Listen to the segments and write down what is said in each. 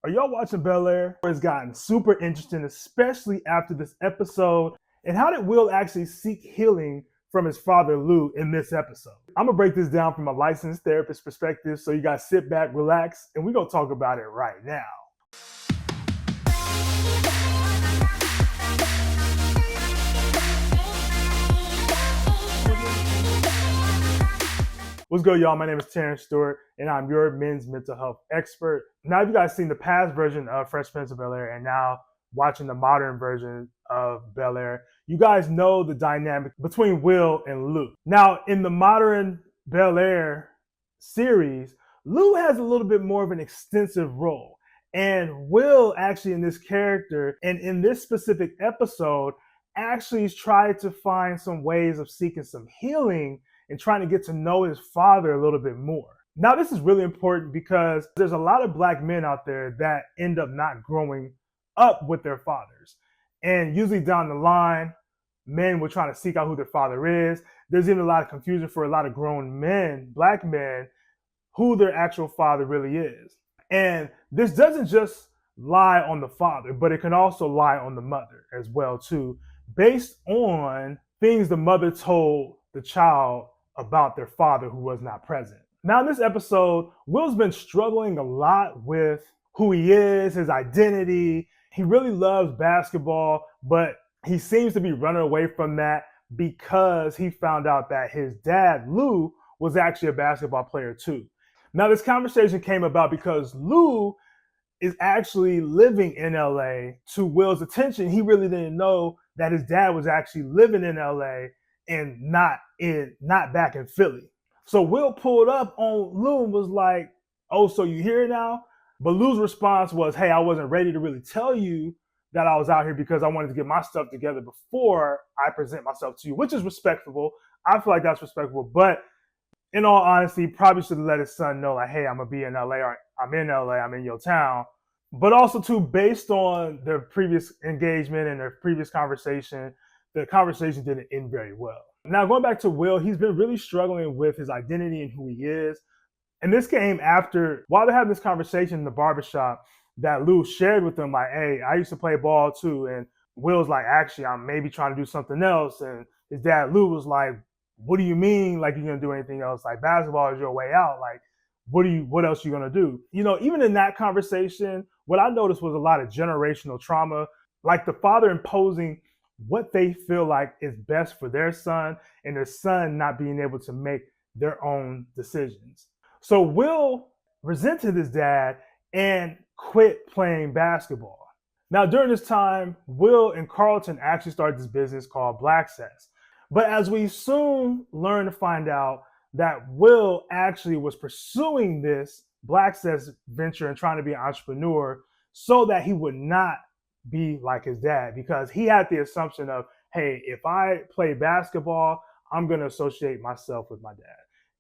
Are y'all watching Bel Air? It's gotten super interesting, especially after this episode. And how did Will actually seek healing from his father Lou in this episode? I'm gonna break this down from a licensed therapist perspective, so you guys sit back, relax, and we're gonna talk about it right now. What's good, y'all? My name is Terrence, Stewart, and I'm your men's mental health expert. Now, you guys seen the past version of Fresh Prince of Bel Air and now watching the modern version of Bel Air, you guys know the dynamic between Will and Lou. Now, in the modern Bel Air series, Lou has a little bit more of an extensive role. And Will actually in this character and in this specific episode actually tried to find some ways of seeking some healing and trying to get to know his father a little bit more. Now, this is really important because there's a lot of Black men out there that end up not growing up with their fathers. And usually down the line, men will try to seek out who their father is. There's even a lot of confusion for a lot of grown men, Black men, who their actual father really is. And this doesn't just lie on the father, but it can also lie on the mother as well too, based on things the mother told the child about their father who was not present. Now, in this episode, Will's been struggling a lot with who he is, his identity. He really loves basketball, but he seems to be running away from that because he found out that his dad, Lou, was actually a basketball player too. Now, this conversation came about because Lou is actually living in LA. To Will's attention, he really didn't know that his dad was actually living in LA and not back in Philly. So Will pulled up on Lou and was like, "Oh, so you here now?" But Lou's response was, "Hey, I wasn't ready to really tell you that I was out here because I wanted to get my stuff together before I present myself to you," which is respectful. I feel like that's respectful. But in all honesty, probably should have let his son know, like, "Hey, I'm gonna be in LA, or I'm in LA, I'm in your town." But also too, based on their previous engagement and their previous conversation, the conversation didn't end very well. Now, going back to Will, he's been really struggling with his identity and who he is. And this came after, while they're having this conversation in the barbershop, that Lou shared with them, like, "Hey, I used to play ball too." And Will's like, "Actually, I'm maybe trying to do something else." And his dad, Lou, was like, "What do you mean? Like, you're going to do anything else? Like, basketball is your way out. Like, what else are you going to do?" You know, even in that conversation, what I noticed was a lot of generational trauma, like the father imposing what they feel like is best for their son and their son not being able to make their own decisions. So Will resented his dad and quit playing basketball. Now, during this time, Will and Carlton actually started this business called Black Sets. But as we soon learn to find out that Will actually was pursuing this Black Sets venture and trying to be an entrepreneur so that he would not be like his dad, because he had the assumption of, "Hey, if I play basketball, I'm going to associate myself with my dad."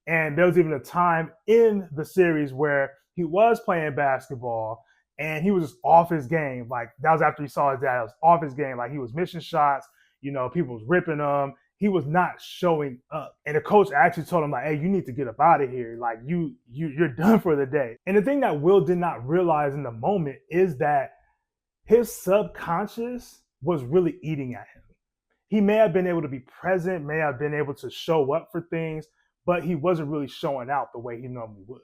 And there was even a time in the series where he was playing basketball and he was just off his game. Like, that was after he saw his dad. He was off his game. Like, he was missing shots. You know, people was ripping him. He was not showing up. And the coach actually told him, like, "Hey, you need to get up out of here. Like, you're done for the day." And the thing that Will did not realize in the moment is that his subconscious was really eating at him. He may have been able to be present, may have been able to show up for things, but he wasn't really showing out the way he normally would.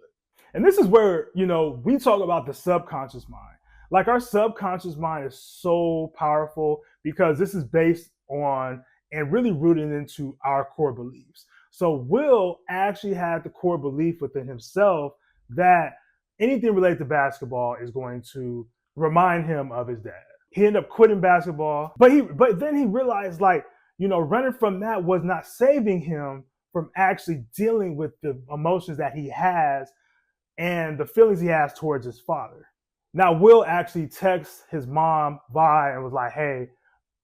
And this is where, you know, we talk about the subconscious mind. Like, our subconscious mind is so powerful because this is based on and really rooted into our core beliefs. So Will actually had the core belief within himself that anything related to basketball is going to remind him of his dad. He ended up quitting basketball, but then he realized, like, you know, running from that was not saving him from actually dealing with the emotions that he has and the feelings he has towards his father. Now, Will actually texts his mom Vi and was like, "Hey,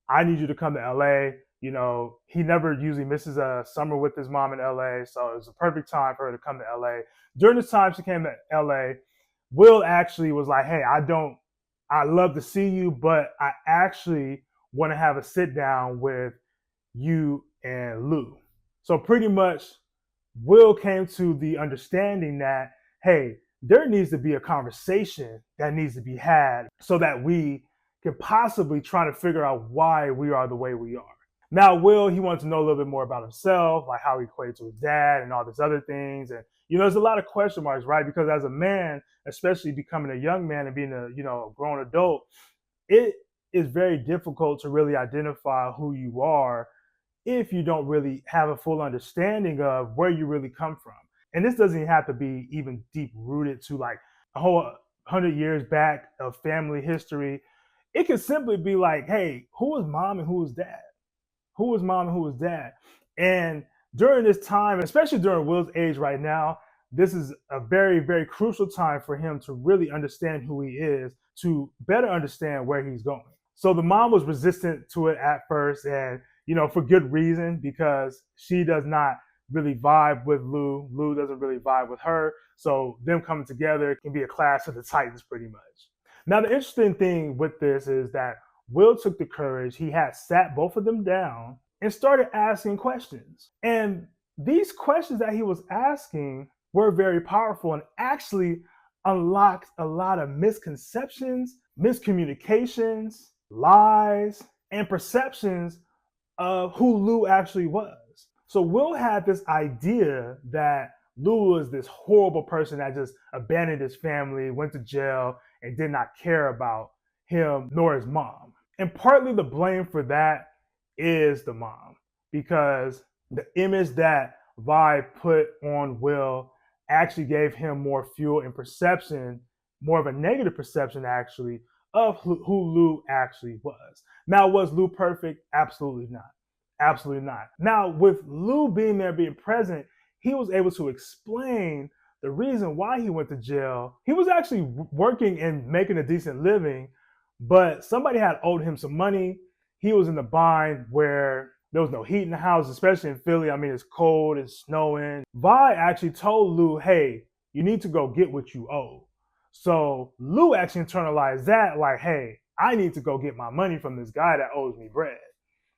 I need you to come to LA." You know, he never usually misses a summer with his mom in LA, so it was a perfect time for her to come to LA. During this time she came to LA, Will actually was like, "Hey, I love to see you, but I actually want to have a sit down with you and Lou." So pretty much Will came to the understanding that, hey, there needs to be a conversation that needs to be had so that we can possibly try to figure out why we are the way we are. Now, Will, he wanted to know a little bit more about himself, like how he equates to his dad and all these other things. And, there's a lot of question marks, right? Because as a man, especially becoming a young man and being a grown adult, it is very difficult to really identify who you are if you don't really have a full understanding of where you really come from. And this doesn't have to be even deep rooted to like a whole 100 years back of family history. It can simply be like, hey, who was mom and who was dad? Who was mom and who was dad? And during this time, especially during Will's age right now, this is a very, very crucial time for him to really understand who he is, to better understand where he's going. So the mom was resistant to it at first, and for good reason, because she does not really vibe with Lou. Lou doesn't really vibe with her. So them coming together can be a clash of the titans pretty much. Now, the interesting thing with this is that Will took the courage. He had sat both of them down and started asking questions. And these questions that he was asking were very powerful and actually unlocked a lot of misconceptions, miscommunications, lies, and perceptions of who Lou actually was. So Will had this idea that Lou was this horrible person that just abandoned his family, went to jail, and did not care about him nor his mom. And partly the blame for that is the mom, because the image that Vi put on Will actually gave him more fuel and perception, more of a negative perception actually, of who Lou actually was. Now, was Lou perfect? Absolutely not. Absolutely not. Now, with Lou being there, being present, he was able to explain the reason why he went to jail. He was actually working and making a decent living, but somebody had owed him some money. He was in the bind where there was no heat in the house, especially in Philly. I mean, it's cold, it's snowing. Vi actually told Lou, hey, you need to go get what you owe. So Lou actually internalized that, like, hey, I need to go get my money from this guy that owes me bread.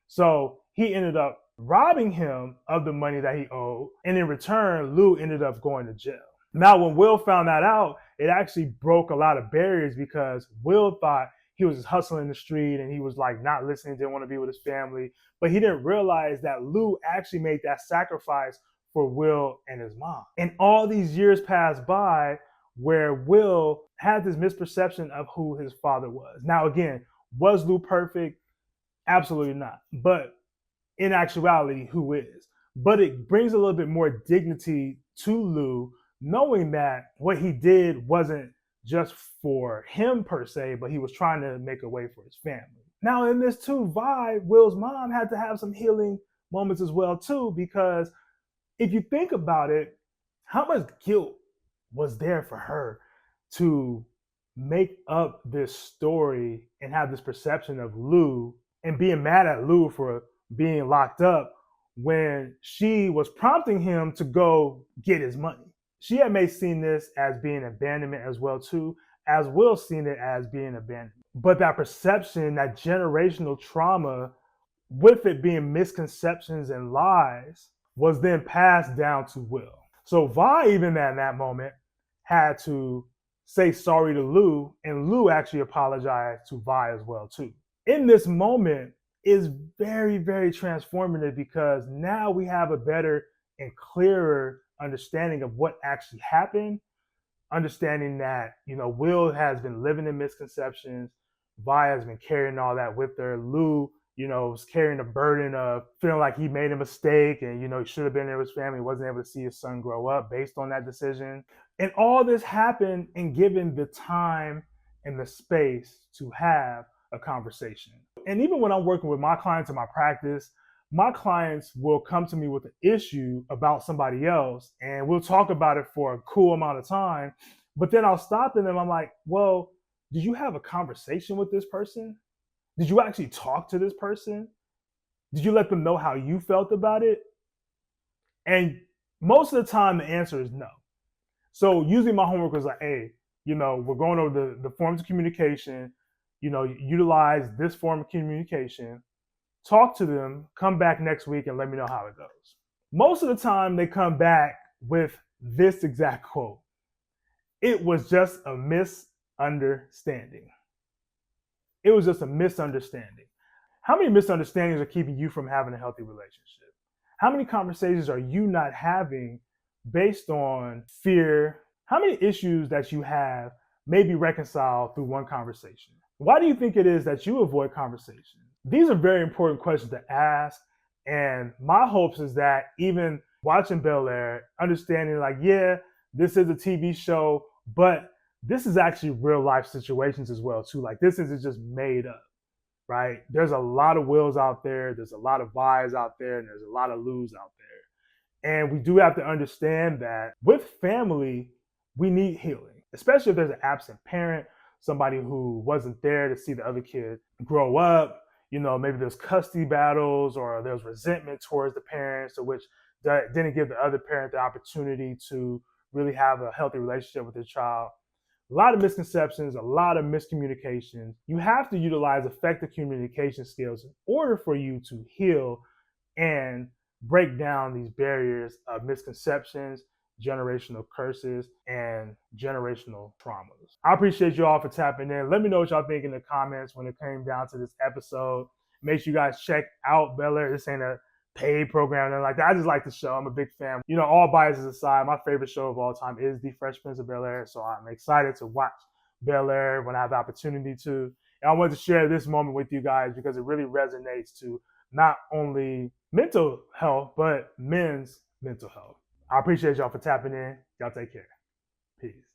So he ended up robbing him of the money that he owed. And in return, Lou ended up going to jail. Now, when Will found that out, it actually broke a lot of barriers, because Will thought he was just hustling in the street and he was like not listening, didn't want to be with his family. But he didn't realize that Lou actually made that sacrifice for Will and his mom. And all these years passed by where Will had this misperception of who his father was. Now, again, was Lou perfect? Absolutely not. But in actuality, who is? But it brings a little bit more dignity to Lou, knowing that what he did wasn't just for him per se, but he was trying to make a way for his family. Now, in this too, Vi, Will's mom, had to have some healing moments as well too, because if you think about it, how much guilt was there for her to make up this story and have this perception of Lou and being mad at Lou for being locked up when she was prompting him to go get his money. She had seen this as being abandonment as well too, as Will seen it as being abandonment. But that perception, that generational trauma, with it being misconceptions and lies, was then passed down to Will. So Vi, even at that moment, had to say sorry to Lou, and Lou actually apologized to Vi as well too. In this moment is very, very transformative, because now we have a better and clearer understanding of what actually happened, understanding that, Will has been living in misconceptions, Vi has been carrying all that with her, Lou, was carrying the burden of feeling like he made a mistake and, he should have been there with his family, wasn't able to see his son grow up based on that decision. And all this happened and given the time and the space to have a conversation. And even when I'm working with my clients in my practice, my clients will come to me with an issue about somebody else, and we'll talk about it for a cool amount of time. But then I'll stop them and I'm like, well, did you have a conversation with this person? Did you actually talk to this person? Did you let them know how you felt about it? And most of the time, the answer is no. So usually my homework was like, hey, we're going over the forms of communication, utilize this form of communication, talk to them, come back next week and let me know how it goes. Most of the time they come back with this exact quote. It was just a misunderstanding. It was just a misunderstanding. How many misunderstandings are keeping you from having a healthy relationship? How many conversations are you not having based on fear? How many issues that you have may be reconciled through one conversation? Why do you think it is that you avoid conversation? These are very important questions to ask. And my hopes is that even watching Bel Air, understanding like, yeah, this is a TV show, but this is actually real life situations as well too. Like this isn't just made up, right? There's a lot of Wills out there. There's a lot of Vi's out there, and there's a lot of Lou's out there. And we do have to understand that with family, we need healing, especially if there's an absent parent, somebody who wasn't there to see the other kid grow up. You know, maybe there's custody battles or there's resentment towards the parents, which didn't give the other parent the opportunity to really have a healthy relationship with their child. A lot of misconceptions, a lot of miscommunications. You have to utilize effective communication skills in order for you to heal and break down these barriers of misconceptions, generational curses, and generational traumas. I appreciate you all for tapping in. Let me know what y'all think in the comments when it came down to this episode. Make sure you guys check out Bel Air. This ain't a paid program and like that. I just like the show. I'm a big fan. You know, all biases aside, my favorite show of all time is The Fresh Prince of Bel Air. So I'm excited to watch Bel Air when I have the opportunity to. And I wanted to share this moment with you guys because it really resonates to not only mental health, but men's mental health. I appreciate y'all for tapping in. Y'all take care. Peace.